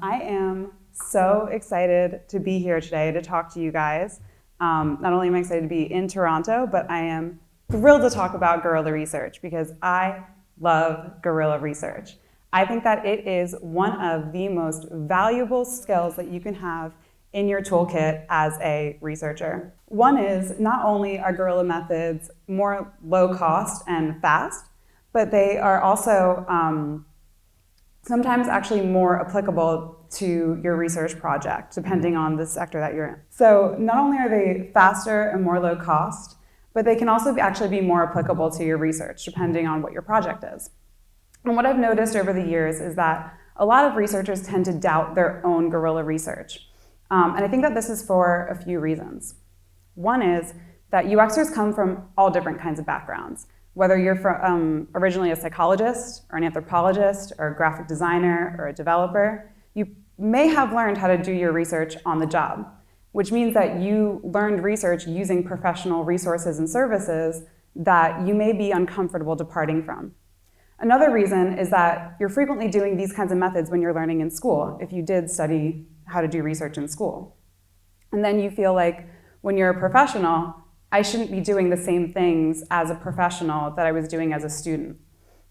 I am so excited to be here today to talk to you guys. Not only am I excited to be in Toronto, but I am thrilled to talk about guerrilla research because I love guerrilla research. I think that it is one of the most valuable skills that you can have in your toolkit as a researcher. One is not only are guerrilla methods more low cost and fast, but they are also sometimes actually more applicable to your research project, depending on the sector that you're in. So not only are they faster and more low cost, but they can also actually be more applicable to your research, depending on what your project is. And what I've noticed over the years is that a lot of researchers tend to doubt their own guerrilla research. And I think that this is for a few reasons. One is that UXers come from all different kinds of backgrounds. Whether you're from, originally a psychologist or an anthropologist or a graphic designer or a developer, you may have learned how to do your research on the job, which means that you learned research using professional resources and services that you may be uncomfortable departing from. Another reason is that you're frequently doing these kinds of methods when you're learning in school, if you did study how to do research in school. And then you feel like when you're a professional, I shouldn't be doing the same things as a professional that I was doing as a student.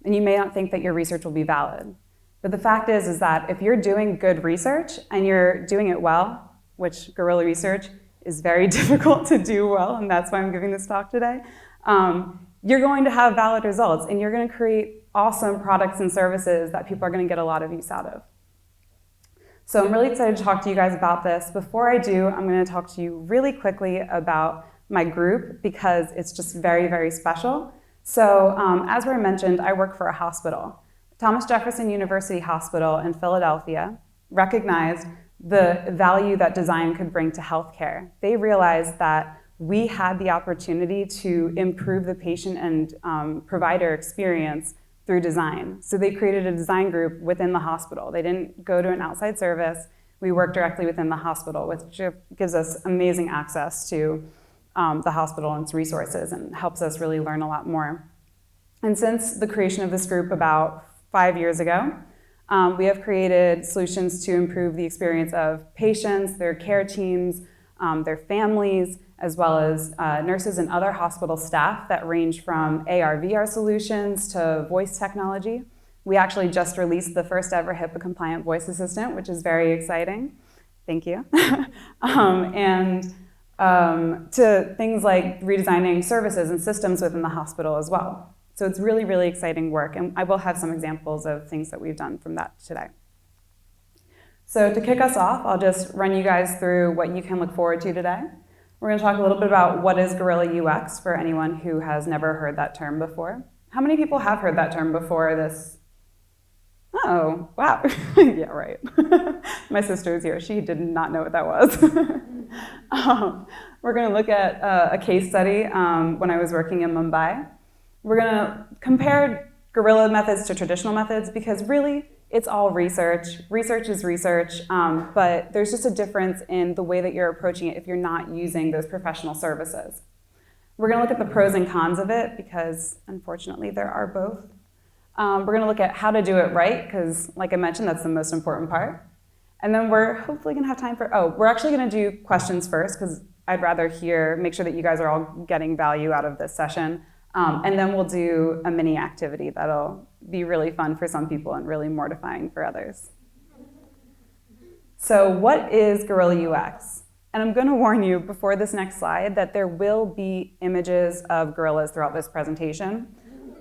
And you may not think that your research will be valid. But the fact is that if you're doing good research and you're doing it well, which guerrilla research is very difficult to do well, and that's why I'm giving this talk today, you're going to have valid results and you're going to create awesome products and services that people are going to get a lot of use out of. So I'm really excited to talk to you guys about this. Before I do, I'm going to talk to you really quickly about my group because it's just very, very special. So as I mentioned, I work for a hospital. Thomas Jefferson University Hospital in Philadelphia recognized the value that design could bring to healthcare. They realized that we had the opportunity to improve the patient and provider experience through design. So they created a design group within the hospital. They didn't go to an outside service. We work directly within the hospital, which gives us amazing access to the hospital and its resources and helps us really learn a lot more. And since the creation of this group about 5 years ago, we have created solutions to improve the experience of patients, their care teams, their families, as well as nurses and other hospital staff that range from AR/VR solutions to voice technology. We actually just released the first ever Hipaa compliant voice assistant, which is very exciting. Thank you. To things like redesigning services and systems within the hospital as well. So it's really, really exciting work, and I will have some examples of things that we've done from that today. So to kick us off, I'll just run you guys through what you can look forward to today. We're going to talk a little bit about what is Guerrilla UX for anyone who has never heard that term before. How many people have heard that term before this? Oh, wow. Yeah, right. My sister is here. She did not know what that was. We're going to look at a case study when I was working in Mumbai. We're going to compare guerrilla methods to traditional methods because really it's all research. Research is research, but there's just a difference in the way that you're approaching it if you're not using those professional services. We're going to look at the pros and cons of it because unfortunately there are both. We're going to look at how to do it right because like I mentioned, that's the most important part. And then we're hopefully going to have time for, we're actually going to do questions first because I'd rather make sure that you guys are all getting value out of this session. And then we'll do a mini activity that'll be really fun for some people and really mortifying for others. So what is Guerrilla UX? And I'm going to warn you before this next slide that there will be images of gorillas throughout this presentation.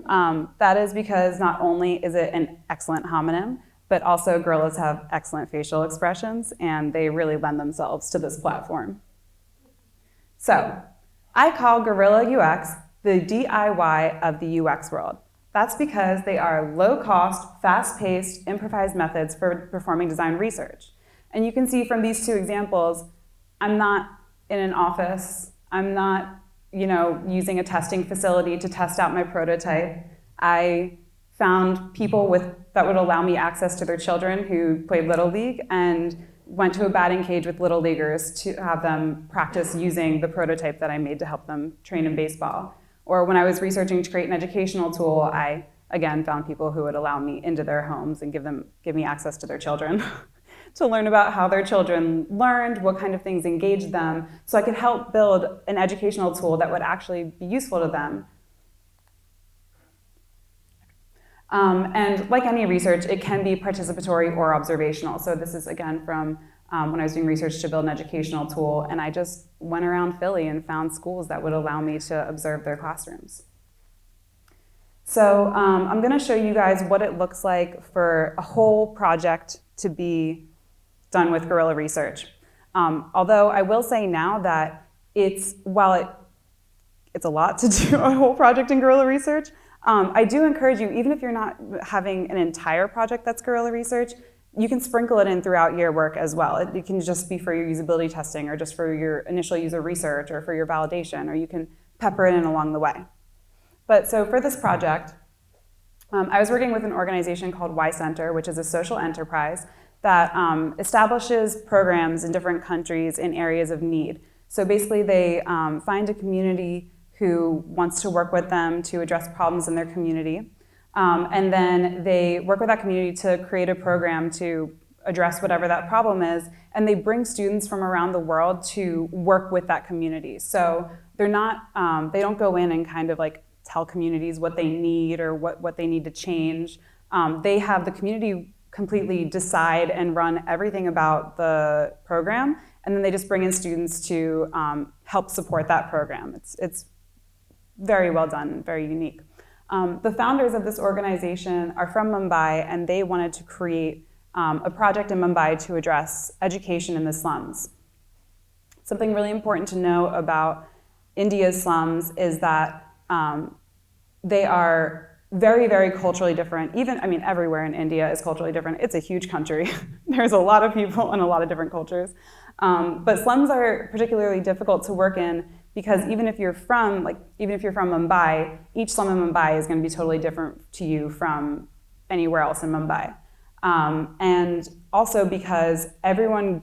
That is because not only is it an excellent homonym, but also gorillas have excellent facial expressions and they really lend themselves to this platform. So I call Guerrilla UX the DIY of the UX world. That's because they are low-cost, fast-paced, improvised methods for performing design research. And you can see from these two examples, I'm not in an office. I'm not, using a testing facility to test out my prototype. I found people that would allow me access to their children who played Little League and went to a batting cage with Little Leaguers to have them practice using the prototype that I made to help them train in baseball. Or when I was researching to create an educational tool, I, again, found people who would allow me into their homes and give me access to their children to learn about how their children learned, what kind of things engaged them, so I could help build an educational tool that would actually be useful to them. And like any research, it can be participatory or observational. So this is, again, from when I was doing research to build an educational tool, and I just went around Philly and found schools that would allow me to observe their classrooms. So I'm going to show you guys what it looks like for a whole project to be done with guerrilla research. Although I will say now that while it's a lot to do a whole project in guerrilla research, I do encourage you, even if you're not having an entire project that's guerrilla research, you can sprinkle it in throughout your work as well. It can just be for your usability testing, or just for your initial user research, or for your validation, or you can pepper it in along the way. But so for this project, I was working with an organization called Y Center, which is a social enterprise that establishes programs in different countries in areas of need. So basically they find a community who wants to work with them to address problems in their community. And then they work with that community to create a program to address whatever that problem is, and they bring students from around the world to work with that community. So they're not, they don't go in and kind of like tell communities what they need or what they need to change. They have the community completely decide and run everything about the program, and then they just bring in students to help support that program. It's very well done, very unique. The founders of this organization are from Mumbai, and they wanted to create a project in Mumbai to address education in the slums. Something really important to know about India's slums is that they are very, very culturally different. Everywhere in India is culturally different. It's a huge country. There's a lot of people and a lot of different cultures. But slums are particularly difficult to work in because even if you're from Mumbai, each slum in Mumbai is going to be totally different to you from anywhere else in Mumbai. And also because there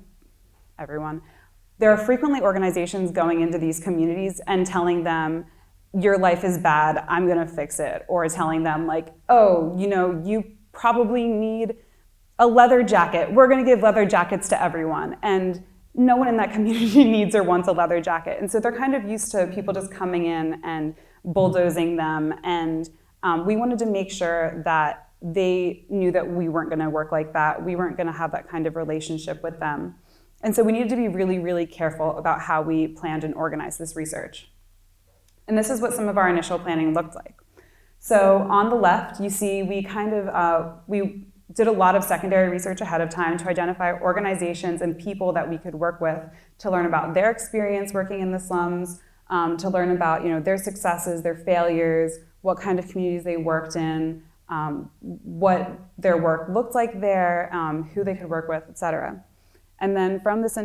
are frequently organizations going into these communities and telling them, your life is bad, I'm gonna fix it. Or telling them like, oh, you probably need a leather jacket. We're gonna give leather jackets to everyone. And no one in that community needs or wants a leather jacket. And so they're kind of used to people just coming in and bulldozing them. And we wanted to make sure that they knew that we weren't gonna work like that. We weren't gonna have that kind of relationship with them. And so we needed to be really, really careful about how we planned and organized this research. And this is what some of our initial planning looked like. So on the left, you see we did a lot of secondary research ahead of time to identify organizations and people that we could work with to learn about their experience working in the slums, to learn about their successes, their failures, what kind of communities they worked in, what their work looked like there, who they could work with, etc. And then from this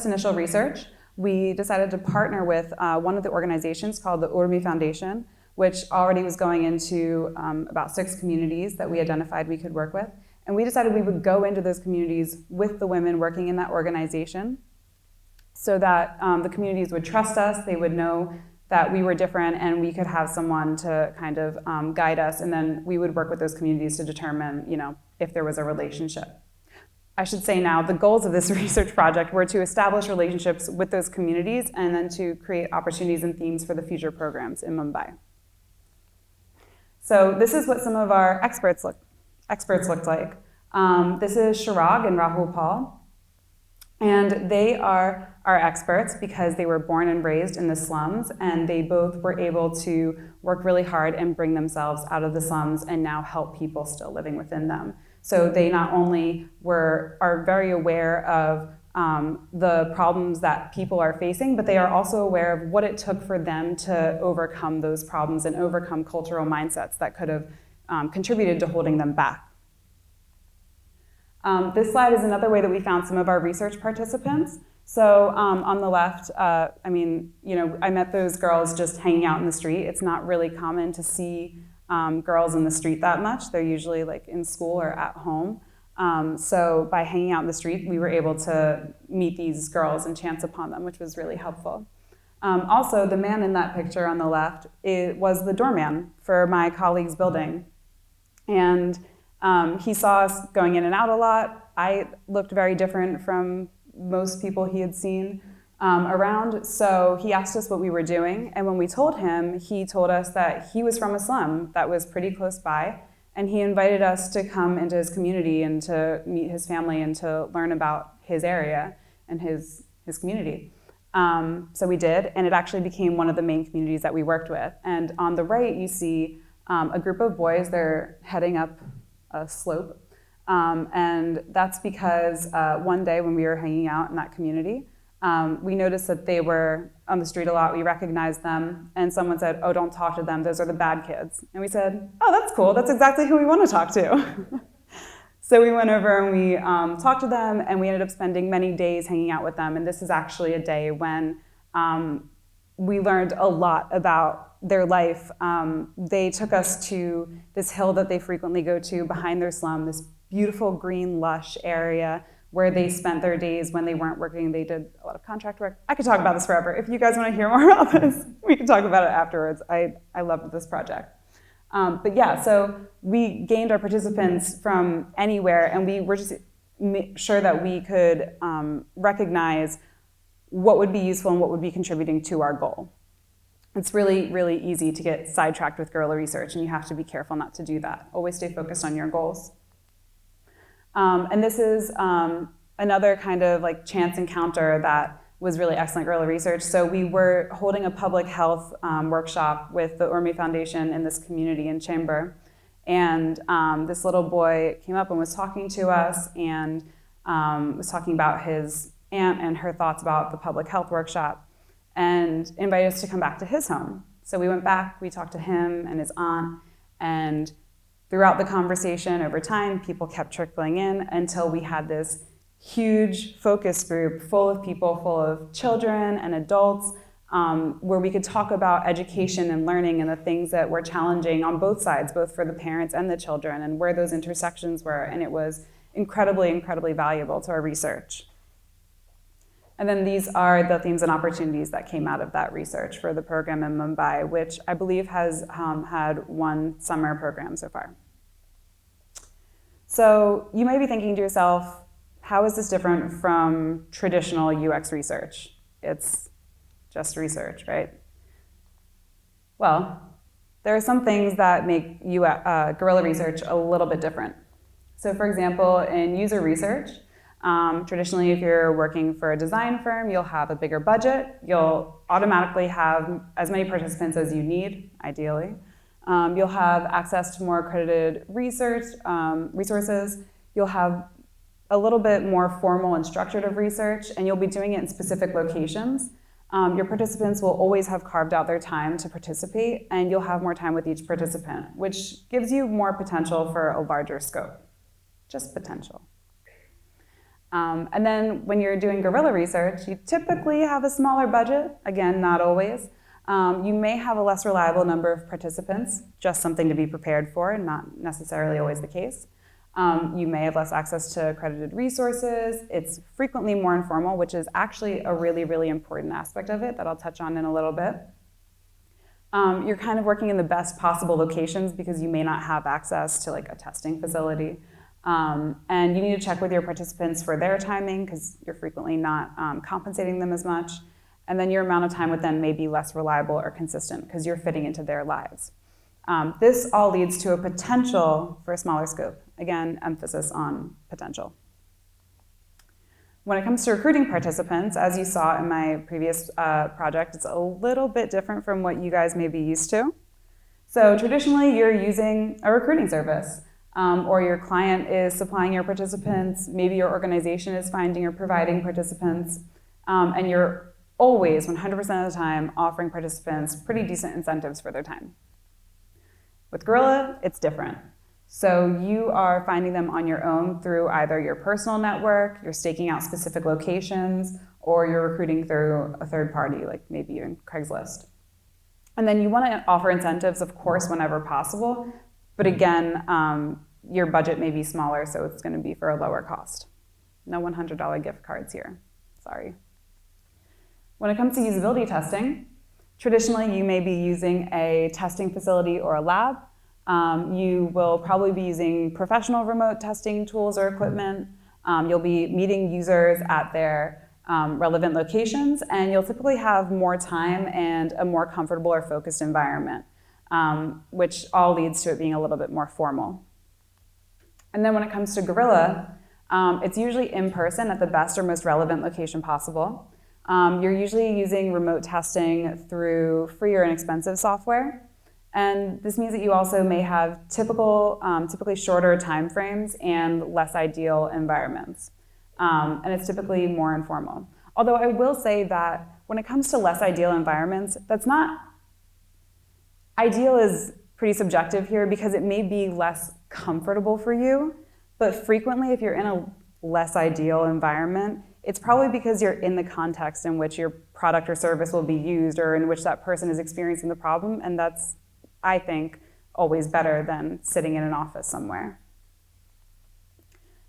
initial research, we decided to partner with one of the organizations called the Urmi Foundation, which already was going into about 6 communities that we identified we could work with. And we decided we would go into those communities with the women working in that organization so that the communities would trust us, they would know that we were different, and we could have someone to kind of guide us, and then we would work with those communities to determine if there was a relationship. I should say now, the goals of this research project were to establish relationships with those communities and then to create opportunities and themes for the future programs in Mumbai. So this is what some of our experts looked like. This is Shirag and Rahul Paul. And they are our experts because they were born and raised in the slums, and they both were able to work really hard and bring themselves out of the slums and now help people still living within them. So they not only are very aware of the problems that people are facing, but they are also aware of what it took for them to overcome those problems and overcome cultural mindsets that could have contributed to holding them back. This slide is another way that we found some of our research participants. So on the left, I met those girls just hanging out in the street. It's not really common to see girls in the street that much. They're usually like in school or at home. So by hanging out in the street, we were able to meet these girls and chance upon them, which was really helpful. Also, the man in that picture on the left was the doorman for my colleague's building. And he saw us going in and out a lot. I looked very different from most people he had seen around. So he asked us what we were doing. And when we told him, he told us that he was from a slum that was pretty close by. And he invited us to come into his community and to meet his family and to learn about his area and his community. So we did, and it actually became one of the main communities that we worked with. And on the right, you see a group of boys. They're heading up a slope. And that's because one day when we were hanging out in that community, we noticed that they were on the street a lot. We recognized them, and someone said, "Oh, don't talk to them. Those are the bad kids." And we said, "Oh, that's cool. That's exactly who we want to talk to." So we went over and we talked to them, and we ended up spending many days hanging out with them. And this is actually a day when we learned a lot about their life. They took us to this hill that they frequently go to behind their slum, this beautiful green, lush area where they spent their days when they weren't working. They did a lot of contract work. I could talk about this forever. If you guys want to hear more about this, we can talk about it afterwards. I loved this project. But yeah, so we gained our participants from anywhere, and we were just sure that we could recognize what would be useful and what would be contributing to our goal. It's really, really easy to get sidetracked with guerrilla research, and you have to be careful not to do that. Always stay focused on your goals. And this is another kind of like chance encounter that was really excellent guerrilla research. So we were holding a public health workshop with the Urmi Foundation in this community in Chamber. And this little boy came up and was talking to us and was talking about his aunt and her thoughts about the public health workshop and invited us to come back to his home. So we went back, we talked to him and his aunt, and throughout the conversation over time, people kept trickling in until we had this huge focus group full of people, full of children and adults, where we could talk about education and learning and the things that were challenging on both sides, both for the parents and the children, and where those intersections were. And it was incredibly, incredibly valuable to our research. And then these are the themes and opportunities that came out of that research for the program in Mumbai, which I believe has had one summer program so far. So you may be thinking to yourself, how is this different from traditional UX research? It's just research, right? Well, there are some things that make guerrilla research a little bit different. So for example, in user research, traditionally, if you're working for a design firm, you'll have a bigger budget. You'll automatically have as many participants as you need, ideally. You'll have access to more accredited resources. You'll have a little bit more formal and structured of research, and you'll be doing it in specific locations. Your participants will always have carved out their time to participate, and you'll have more time with each participant, which gives you more potential for a larger scope. Just potential. And then when you're doing guerrilla research, you typically have a smaller budget. Again, not always. You may have a less reliable number of participants, just something to be prepared for, and not necessarily always the case. You may have less access to accredited resources. It's frequently more informal, which is actually a really, really important aspect of it that I'll touch on in a little bit. You're kind of working in the best possible locations because you may not have access to like a testing facility. And you need to check with your participants for their timing because you're frequently not compensating them as much. And then your amount of time with them may be less reliable or consistent because you're fitting into their lives. This all leads to a potential for a smaller scope. Again, emphasis on potential. When it comes to recruiting participants, as you saw in my previous project, it's a little bit different from what you guys may be used to. So traditionally, you're using a recruiting service. Or your client is supplying your participants, maybe your organization is finding or providing participants, and you're always, 100% of the time, offering participants pretty decent incentives for their time. With Guerrilla, it's different. So you are finding them on your own through either your personal network, you're staking out specific locations, or you're recruiting through a third party, like maybe in Craigslist. And then you want to offer incentives, of course, whenever possible, but again, your budget may be smaller, so it's going to be for a lower cost. No $100 gift cards here, sorry. When it comes to usability testing, traditionally you may be using a testing facility or a lab. You will probably be using professional remote testing tools or equipment. You'll be meeting users at their relevant locations, and you'll typically have more time and a more comfortable or focused environment, which all leads to it being a little bit more formal. And then when it comes to Guerilla, it's usually in person at the best or most relevant location possible. You're usually using remote testing through free or inexpensive software. And this means that you also may have typically shorter time frames and less ideal environments. And it's typically more informal. Although I will say that when it comes to less ideal environments, that's not, ideal is pretty subjective here because it may be less comfortable for you, but frequently if you're in a less ideal environment, it's probably because you're in the context in which your product or service will be used or in which that person is experiencing the problem, and that's, I think, always better than sitting in an office somewhere.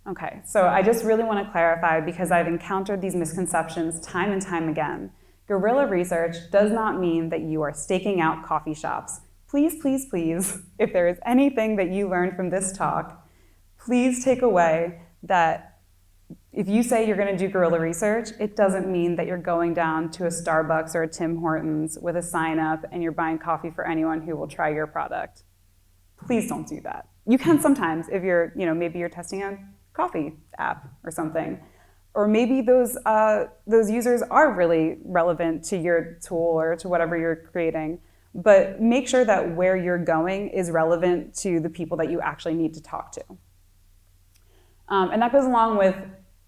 Okay, so I just really want to clarify because I've encountered these misconceptions time and time again. Guerrilla research does not mean that you are staking out coffee shops. Please, please, please, if there is anything that you learned from this talk, please take away that if you say you're going to do guerrilla research, it doesn't mean that you're going down to a Starbucks or a Tim Hortons with a sign up and you're buying coffee for anyone who will try your product. Please don't do that. You can sometimes if you're, maybe you're testing a coffee app or something. Or maybe those users are really relevant to your tool or to whatever you're creating. But make sure that where you're going is relevant to the people that you actually need to talk to. And that goes along with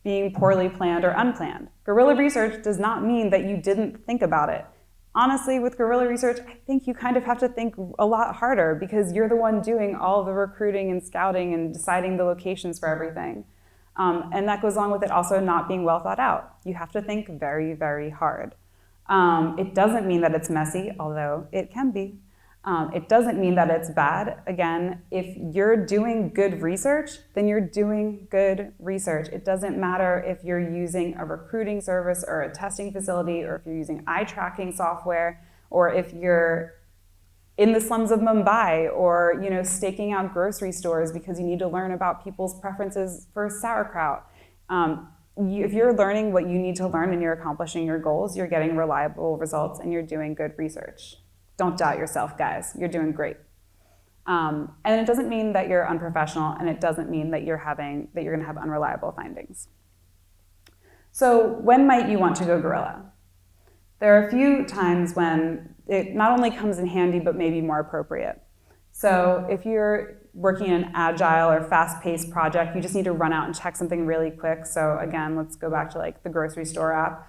being poorly planned or unplanned. Guerrilla research does not mean that you didn't think about it. Honestly, with guerrilla research, I think you kind of have to think a lot harder because you're the one doing all the recruiting and scouting and deciding the locations for everything. And that goes along with it also not being well thought out. You have to think very, very hard. It doesn't mean that it's messy, although it can be. It doesn't mean that it's bad. Again, if you're doing good research, then you're doing good research. It doesn't matter if you're using a recruiting service or a testing facility, or if you're using eye tracking software, or if you're in the slums of Mumbai, or staking out grocery stores because you need to learn about people's preferences for sauerkraut. If you're learning what you need to learn and you're accomplishing your goals, you're getting reliable results and you're doing good research. Don't doubt yourself, guys. You're doing great. And it doesn't mean that you're unprofessional, and it doesn't mean that you're going to have unreliable findings. So when might you want to go guerrilla? There are a few times when it not only comes in handy, but maybe more appropriate. So if you're working in an agile or fast-paced project, you just need to run out and check something really quick. So again, let's go back to like the grocery store app.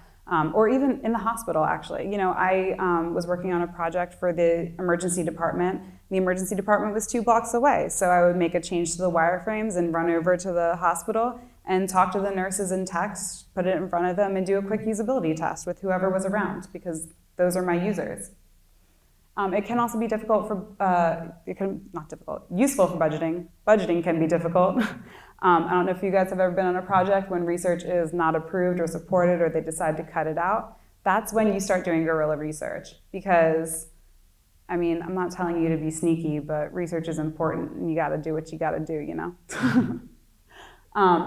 Or even in the hospital, actually. I was working on a project for the emergency department. The emergency department was 2 blocks away, so I would make a change to the wireframes and run over to the hospital and talk to the nurses in text, put it in front of them, and do a quick usability test with whoever was around, because those are my users. It can also be difficult for, useful for budgeting. Budgeting can be difficult. I don't know if you guys have ever been on a project when research is not approved or supported or they decide to cut it out. That's when you start doing guerrilla research because, I'm not telling you to be sneaky, but research is important and you gotta do what you gotta do,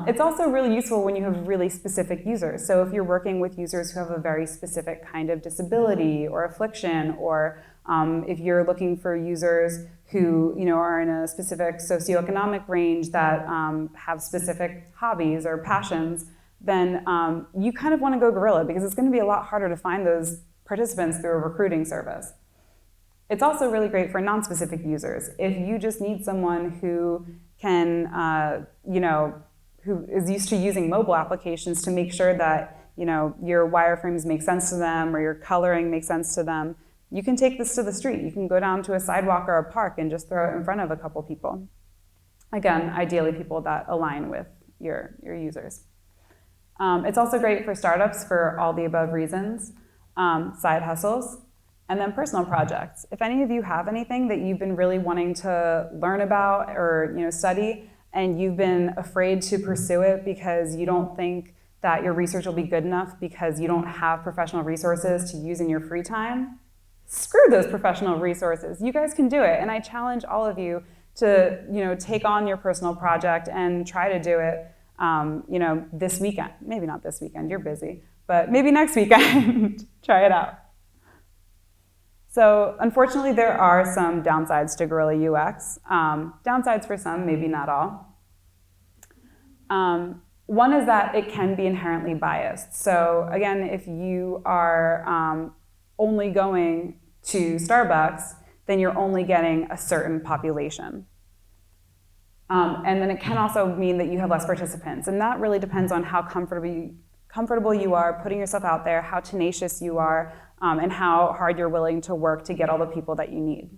It's also really useful when you have really specific users. So if you're working with users who have a very specific kind of disability or affliction, or if you're looking for users who are in a specific socioeconomic range that have specific hobbies or passions, then you kind of want to go guerrilla because it's going to be a lot harder to find those participants through a recruiting service. It's also really great for non-specific users. If you just need someone who can, who is used to using mobile applications to make sure that your wireframes make sense to them or your coloring makes sense to them, you can take this to the street. You can go down to a sidewalk or a park and just throw it in front of a couple people. Again, ideally people that align with your users. It's also great for startups for all the above reasons, side hustles, and then personal projects. If any of you have anything that you've been really wanting to learn about or study, and you've been afraid to pursue it because you don't think that your research will be good enough because you don't have professional resources to use in your free time, screw those professional resources. You guys can do it, and I challenge all of you to take on your personal project and try to do it. this weekend. Maybe not this weekend, you're busy, but maybe next weekend, try it out. So unfortunately, there are some downsides to Guerrilla UX. Downsides for some, maybe not all. One is that it can be inherently biased. So again, if you are only going to Starbucks, then you're only getting a certain population. And then it can also mean that you have less participants. And that really depends on how comfortable you are putting yourself out there, how tenacious you are, and how hard you're willing to work to get all the people that you need.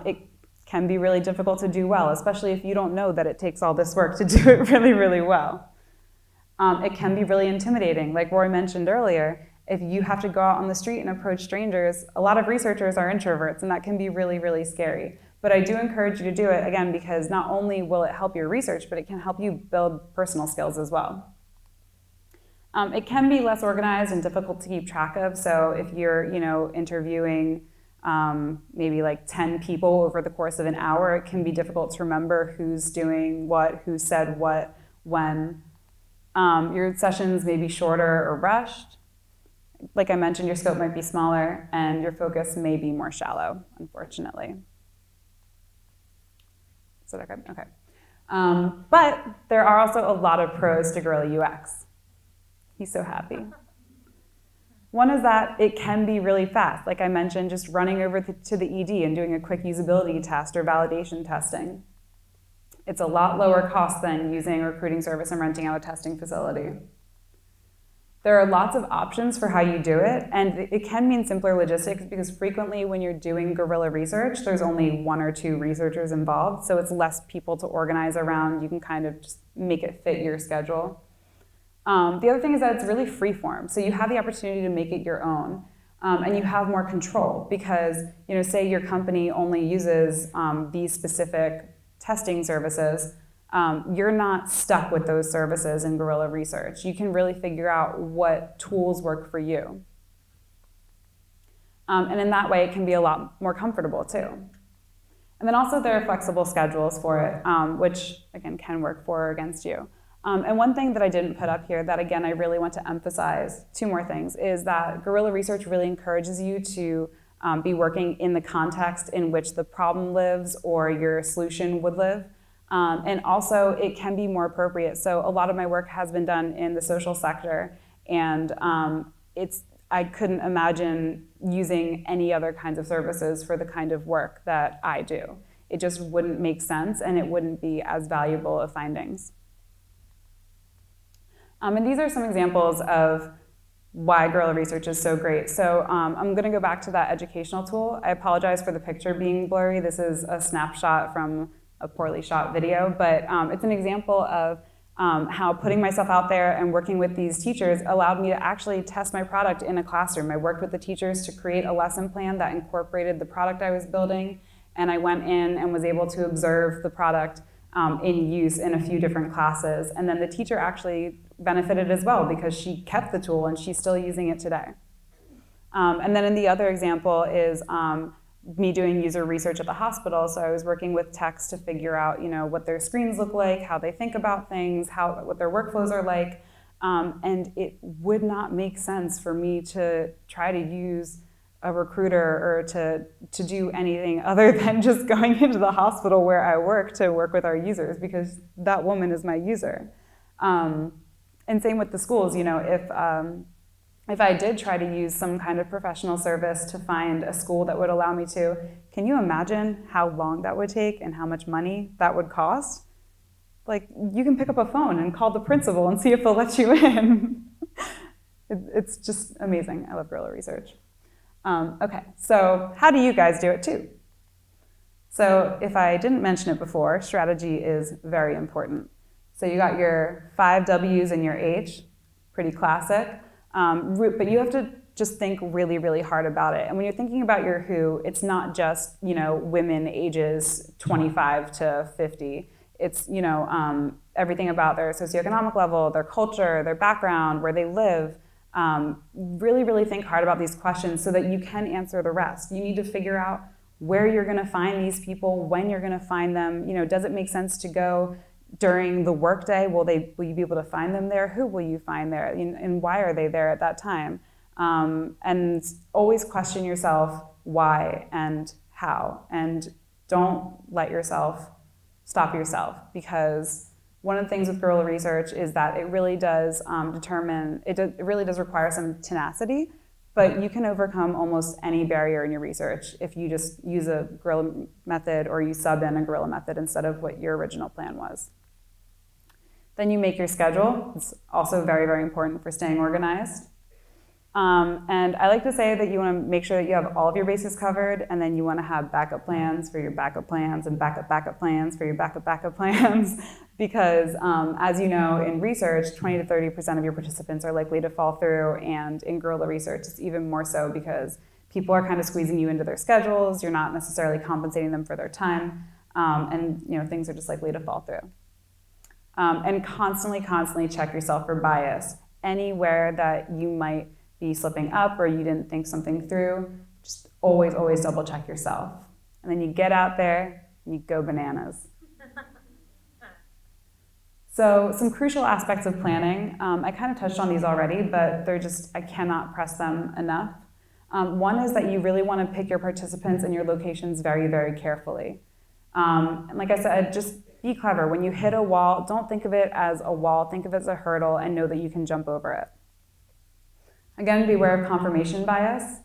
It can be really difficult to do well, especially if you don't know that it takes all this work to do it really, really well. It can be really intimidating. Like Roy mentioned earlier, if you have to go out on the street and approach strangers, a lot of researchers are introverts, and that can be really, really scary. But I do encourage you to do it, again, because not only will it help your research, but it can help you build personal skills as well. It can be less organized and difficult to keep track of. So if you're interviewing maybe like 10 people over the course of an hour, it can be difficult to remember who's doing what, who said what, when. Your sessions may be shorter or rushed. Like I mentioned, your scope might be smaller, and your focus may be more shallow, unfortunately. Is that okay? Okay. But there are also a lot of pros to Guerrilla UX. He's so happy. One is that it can be really fast. Like I mentioned, just running over to the ED and doing a quick usability test or validation testing. It's a lot lower cost than using a recruiting service and renting out a testing facility. There are lots of options for how you do it, and it can mean simpler logistics because frequently when you're doing guerrilla research, there's only 1 or 2 researchers involved, so it's less people to organize around. You can kind of just make it fit your schedule. The other thing is that it's really free-form, so you have the opportunity to make it your own, and you have more control because, say your company only uses these specific testing services. You're not stuck with those services in guerrilla research. You can really figure out what tools work for you. And in that way, it can be a lot more comfortable too. And then also there are flexible schedules for it, which again can work for or against you. And one thing that I didn't put up here that again I really want to emphasize, 2 more things, is that guerrilla research really encourages you to be working in the context in which the problem lives or your solution would live. And also, it can be more appropriate. So a lot of my work has been done in the social sector, and I couldn't imagine using any other kinds of services for the kind of work that I do. It just wouldn't make sense, and it wouldn't be as valuable of findings. And these are some examples of why guerrilla research is so great. So I'm going to go back to that educational tool. I apologize for the picture being blurry. This is a snapshot from a poorly shot video, but it's an example of how putting myself out there and working with these teachers allowed me to actually test my product in a classroom. I worked with the teachers to create a lesson plan that incorporated the product I was building, and I went in and was able to observe the product in use in a few different classes. And then the teacher actually benefited as well because she kept the tool and she's still using it today. And then in the other example is me doing user research at the hospital. So I was working with techs to figure out, what their screens look like, how they think about things, what their workflows are like. And it would not make sense for me to try to use a recruiter or to do anything other than just going into the hospital where I work to work with our users because that woman is my user. And same with the schools, if I did try to use some kind of professional service to find a school that would allow me to, can you imagine how long that would take and how much money that would cost? Like, you can pick up a phone and call the principal and see if they'll let you in. It's just amazing. I love guerrilla research. Okay, so how do you guys do it too? So if I didn't mention it before, strategy is very important. So you got your 5 W's and your H, pretty classic. But you have to just think really, really hard about it. And when you're thinking about your who, it's not just, women ages 25 to 50. It's, everything about their socioeconomic level, their culture, their background, where they live. Really, really think hard about these questions so that you can answer the rest. You need to figure out where you're going to find these people, when you're going to find them. Does it make sense to go During the workday, will you be able to find them there? Who will you find there? And why are they there at that time? And always question yourself why and how. And don't let yourself stop yourself, because one of the things with guerrilla research is that it really does it really does require some tenacity, but you can overcome almost any barrier in your research if you just use a guerrilla method or you sub in a guerrilla method instead of what your original plan was. Then you make your schedule. It's also very, very important for staying organized. And I like to say that you want to make sure that you have all of your bases covered, and then you want to have backup plans for your backup plans and backup plans for your backup plans, because as you know, in research, 20 to 30% of your participants are likely to fall through, and in guerrilla research, it's even more so because people are kind of squeezing you into their schedules. You're not necessarily compensating them for their time, and things are just likely to fall through. And constantly check yourself for bias. Anywhere that you might be slipping up or you didn't think something through, just always double check yourself. And then you get out there and you go bananas. So some crucial aspects of planning, I kind of touched on these already, but I cannot press them enough. One is that you really want to pick your participants and your locations very, very carefully. And like I said, just be clever. When you hit a wall, don't think of it as a wall, think of it as a hurdle and know that you can jump over it. Again, beware of confirmation bias,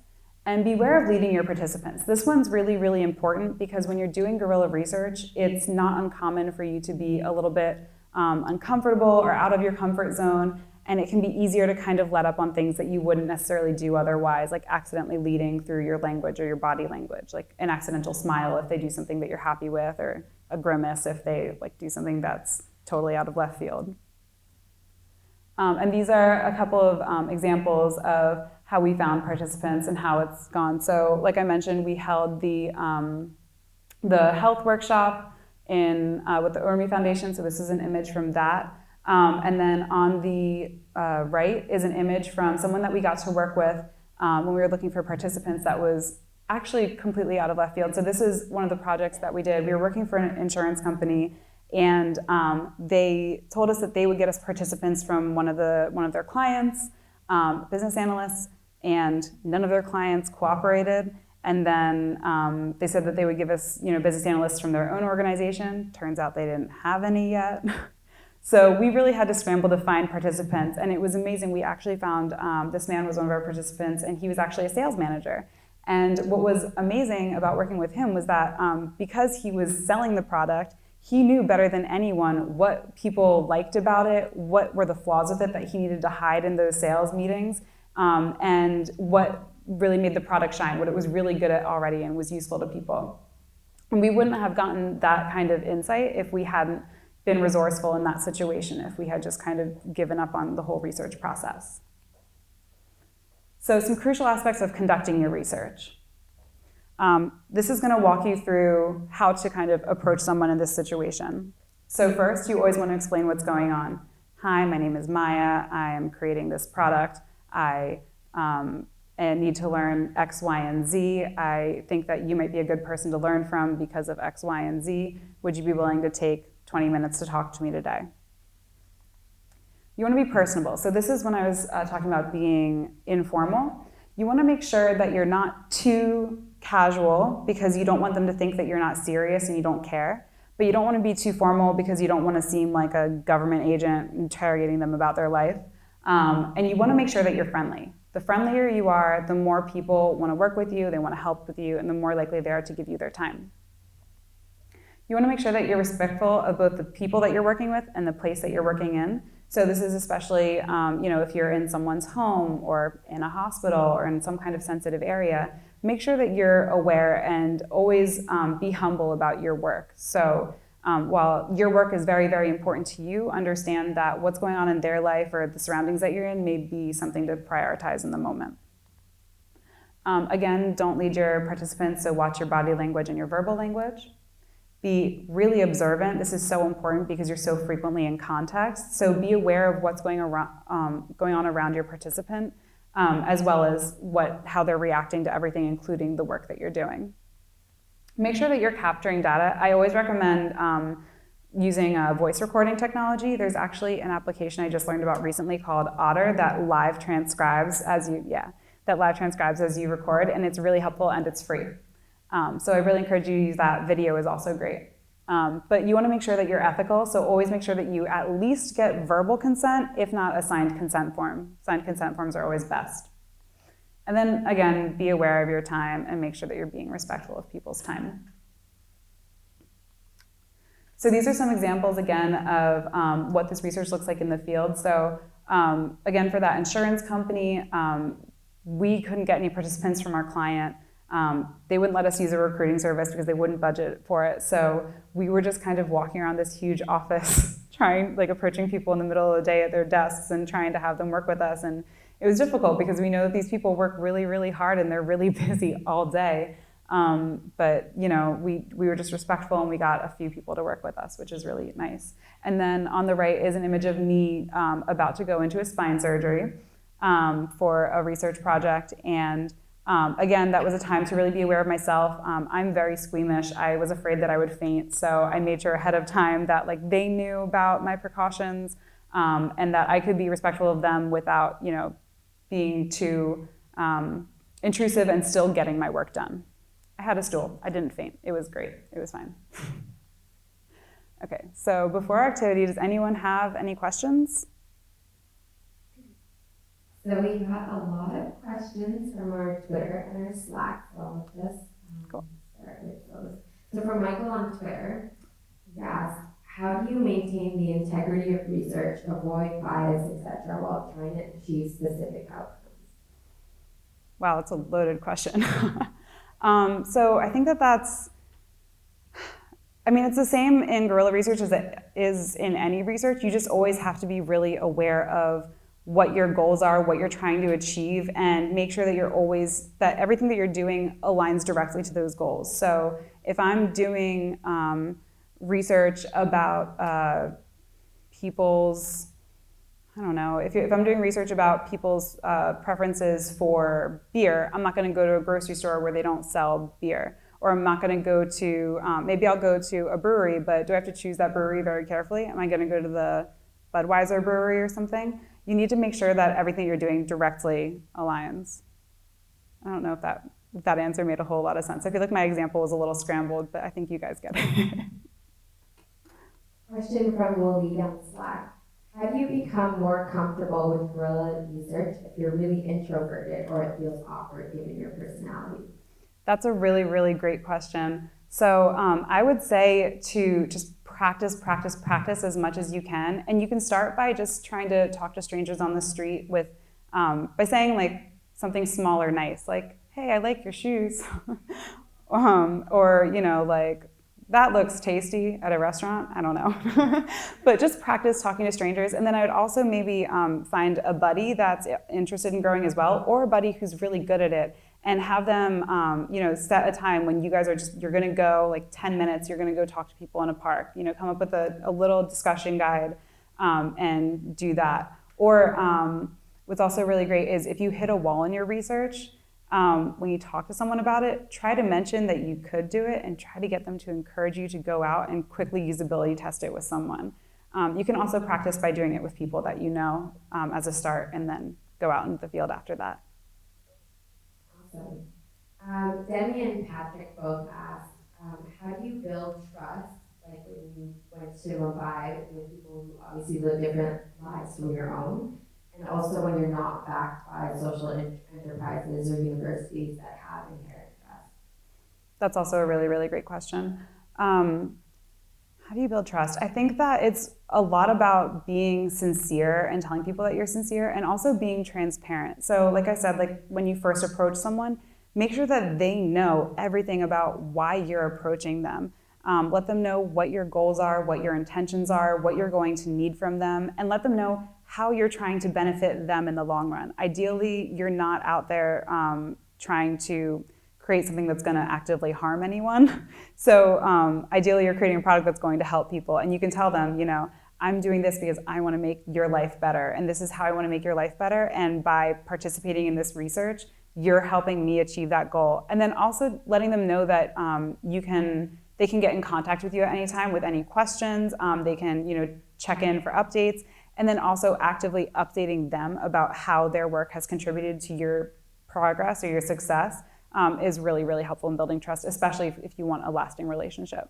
and beware of leading your participants. This one's really, really important because when you're doing guerrilla research, it's not uncommon for you to be a little bit uncomfortable or out of your comfort zone, and it can be easier to kind of let up on things that you wouldn't necessarily do otherwise, like accidentally leading through your language or your body language, like an accidental smile if they do something that you're happy with, or a grimace if they do something that's totally out of left field. And these are a couple of examples of how we found participants and how it's gone. So like I mentioned, we held the health workshop with the Urmi Foundation, so this is an image from that. And then on the right is an image from someone that we got to work with when we were looking for participants that was actually completely out of left field. So this is one of the projects that we did. We were working for an insurance company, and they told us that they would get us participants from one of their clients, business analysts, and none of their clients cooperated. And then they said that they would give us, business analysts from their own organization. Turns out they didn't have any yet. So we really had to scramble to find participants, and it was amazing. We actually found, this man was one of our participants, and he was actually a sales manager. And what was amazing about working with him was that because he was selling the product, he knew better than anyone what people liked about it, what were the flaws with it that he needed to hide in those sales meetings, and what really made the product shine, what it was really good at already and was useful to people. And we wouldn't have gotten that kind of insight if we hadn't been resourceful in that situation, if we had just kind of given up on the whole research process. So some crucial aspects of conducting your research. This is going to walk you through how to kind of approach someone in this situation. So first, you always want to explain what's going on. Hi, my name is Maya. I am creating this product. I need to learn X, Y, and Z. I think that you might be a good person to learn from because of X, Y, and Z. Would you be willing to take 20 minutes to talk to me today? You want to be personable. So this is when I was talking about being informal. You want to make sure that you're not too casual because you don't want them to think that you're not serious and you don't care. But you don't want to be too formal because you don't want to seem like a government agent interrogating them about their life. And you want to make sure that you're friendly. The friendlier you are, the more people want to work with you, they want to help with you, and the more likely they are to give you their time. You want to make sure that you're respectful of both the people that you're working with and the place that you're working in. So this is especially, if you're in someone's home or in a hospital or in some kind of sensitive area, make sure that you're aware and always be humble about your work. So while your work is very, very important to you, understand that what's going on in their life or the surroundings that you're in may be something to prioritize in the moment. Again, don't lead your participants, so watch your body language and your verbal language. Be really observant. This is so important because you're so frequently in context. So be aware of what's going on around your participant, as well as how they're reacting to everything, including the work that you're doing. Make sure that you're capturing data. I always recommend using voice recording technology. There's actually an application I just learned about recently called Otter that live transcribes as you record, and it's really helpful and it's free. So I really encourage you to use that. Video is also great. But you want to make sure that you're ethical, so always make sure that you at least get verbal consent, if not a signed consent form. Signed consent forms are always best. And then, again, be aware of your time and make sure that you're being respectful of people's time. So these are some examples, again, of what this research looks like in the field. So again, for that insurance company, we couldn't get any participants from our client. They wouldn't let us use a recruiting service because they wouldn't budget for it. So we were just kind of walking around this huge office, approaching people in the middle of the day at their desks and trying to have them work with us. And it was difficult because we know that these people work really, really hard and they're really busy all day. But we were just respectful and we got a few people to work with us, which is really nice. And then on the right is an image of me about to go into a spine surgery for a research project. And again, that was a time to really be aware of myself. I'm very squeamish. I was afraid that I would faint, so I made sure ahead of time that they knew about my precautions and that I could be respectful of them without being too intrusive and still getting my work done. I had a stool. I didn't faint. It was great. It was fine. Okay, so before our activity, does anyone have any questions? So we got a lot of questions from our Twitter and our Slack, so I'll just start with those. So from Michael on Twitter, he asked, how do you maintain the integrity of research, avoid bias, etc., while trying to achieve specific outcomes? Wow, that's a loaded question. So I think it's the same in guerrilla research as it is in any research. You just always have to be really aware of what your goals are, what you're trying to achieve, and make sure that that everything that you're doing aligns directly to those goals. So if I'm doing research about people's, if I'm doing research about people's preferences for beer, I'm not going to go to a grocery store where they don't sell beer. Or I'm not going to go to, maybe I'll go to a brewery, but do I have to choose that brewery very carefully? Am I going to go to the Budweiser brewery or something? You need to make sure that everything you're doing directly aligns. I don't know if that answer made a whole lot of sense. I feel like my example was a little scrambled, but I think you guys get it. Question from Waleed on Slack. How do you become more comfortable with guerrilla research if you're really introverted or it feels awkward given your personality? That's a really, really great question. So I would say to just practice as much as you can. And you can start by just trying to talk to strangers on the street by saying something small or nice, like, hey, I like your shoes. Or, that looks tasty at a restaurant. I don't know. But just practice talking to strangers. And then I would also maybe find a buddy that's interested in growing as well, or a buddy who's really good at it, and have them set a time when you guys you're going to go 10 minutes, you're going to go talk to people in a park, come up with a little discussion guide and do that. Or what's also really great is if you hit a wall in your research, when you talk to someone about it, try to mention that you could do it and try to get them to encourage you to go out and quickly usability test it with someone. You can also practice by doing it with people that you know as a start, and then go out into the field after that. Awesome. Demi and Patrick both asked, how do you build trust, when you went to Mumbai with people who obviously live different lives from your own, and also when you're not backed by social enterprises or universities that have inherent trust? That's also a really, really great question. How do you build trust? I think that it's a lot about being sincere and telling people that you're sincere, and also being transparent. So like I said, when you first approach someone, make sure that they know everything about why you're approaching them. Let them know what your goals are, what your intentions are, what you're going to need from them, and let them know how you're trying to benefit them in the long run. Ideally, you're not out there trying to create something that's going to actively harm anyone. So ideally, you're creating a product that's going to help people, and you can tell them, I'm doing this because I want to make your life better, and this is how I want to make your life better, and by participating in this research, you're helping me achieve that goal. And then also letting them know that they They can get in contact with you at any time with any questions. They can, check in for updates, and then also actively updating them about how their work has contributed to your progress or your success is really, really helpful in building trust, especially if you want a lasting relationship.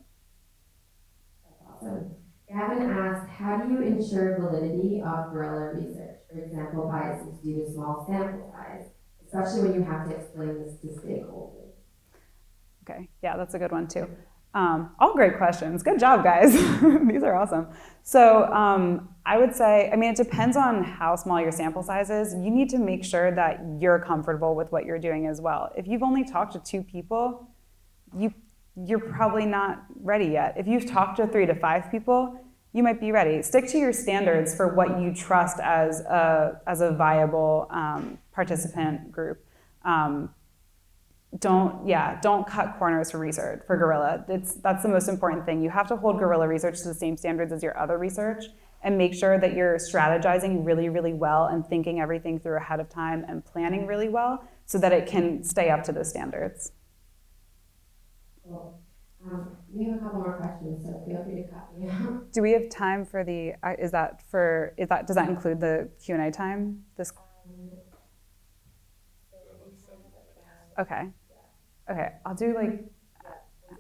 Awesome. Gavin asked, how do you ensure validity of guerrilla research? For example, biases due to small sample size, especially when you have to explain this to stakeholders. Okay, yeah, that's a good one too. All great questions. Good job, guys. These are awesome. So I would say, it depends on how small your sample size is. You need to make sure that you're comfortable with what you're doing as well. If you've only talked to 2 people, you're probably not ready yet. If you've talked to 3 to 5 people, you might be ready. Stick to your standards for what you trust as a viable participant group. Don't cut corners for research, for Guerrilla. That's the most important thing. You have to hold Guerrilla research to the same standards as your other research and make sure that you're strategizing really, really well and thinking everything through ahead of time and planning really well so that it can stay up to those standards. Cool. We have a couple more questions, so feel free to cut me out. Do we have time for the, does that include the Q&A time? Okay. Okay, I'll do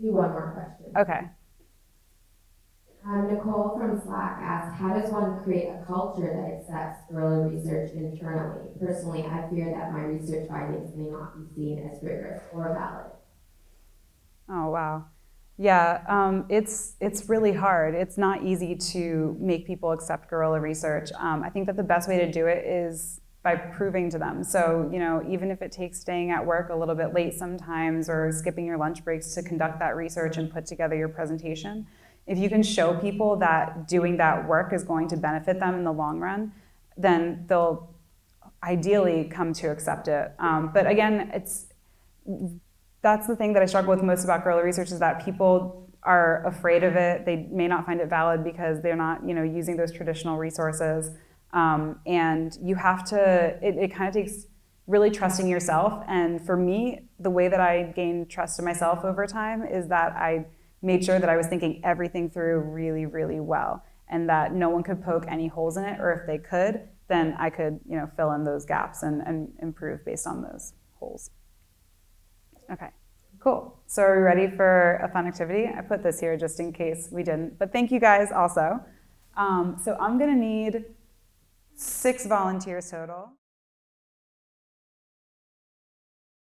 do one more question. Okay. Nicole from Slack asked, how does one create a culture that accepts guerrilla research internally? Personally, I fear that my research findings may not be seen as rigorous or valid. Oh, wow. Yeah, it's really hard. It's not easy to make people accept guerrilla research. I think that the best way to do it is by proving to them. So, even if it takes staying at work a little bit late sometimes or skipping your lunch breaks to conduct that research and put together your presentation, if you can show people that doing that work is going to benefit them in the long run, then they'll ideally come to accept it. But again, that's the thing that I struggle with most about guerrilla research is that people are afraid of it. They may not find it valid because they're not, using those traditional resources. And you have to, it kind of takes really trusting yourself. And for me, the way that I gained trust in myself over time is that I made sure that I was thinking everything through really, really well and that no one could poke any holes in it, or if they could, then I could, fill in those gaps and improve based on those holes. Okay, cool. So are we ready for a fun activity? I put this here just in case we didn't, but thank you guys also. So I'm gonna need 6 volunteers total.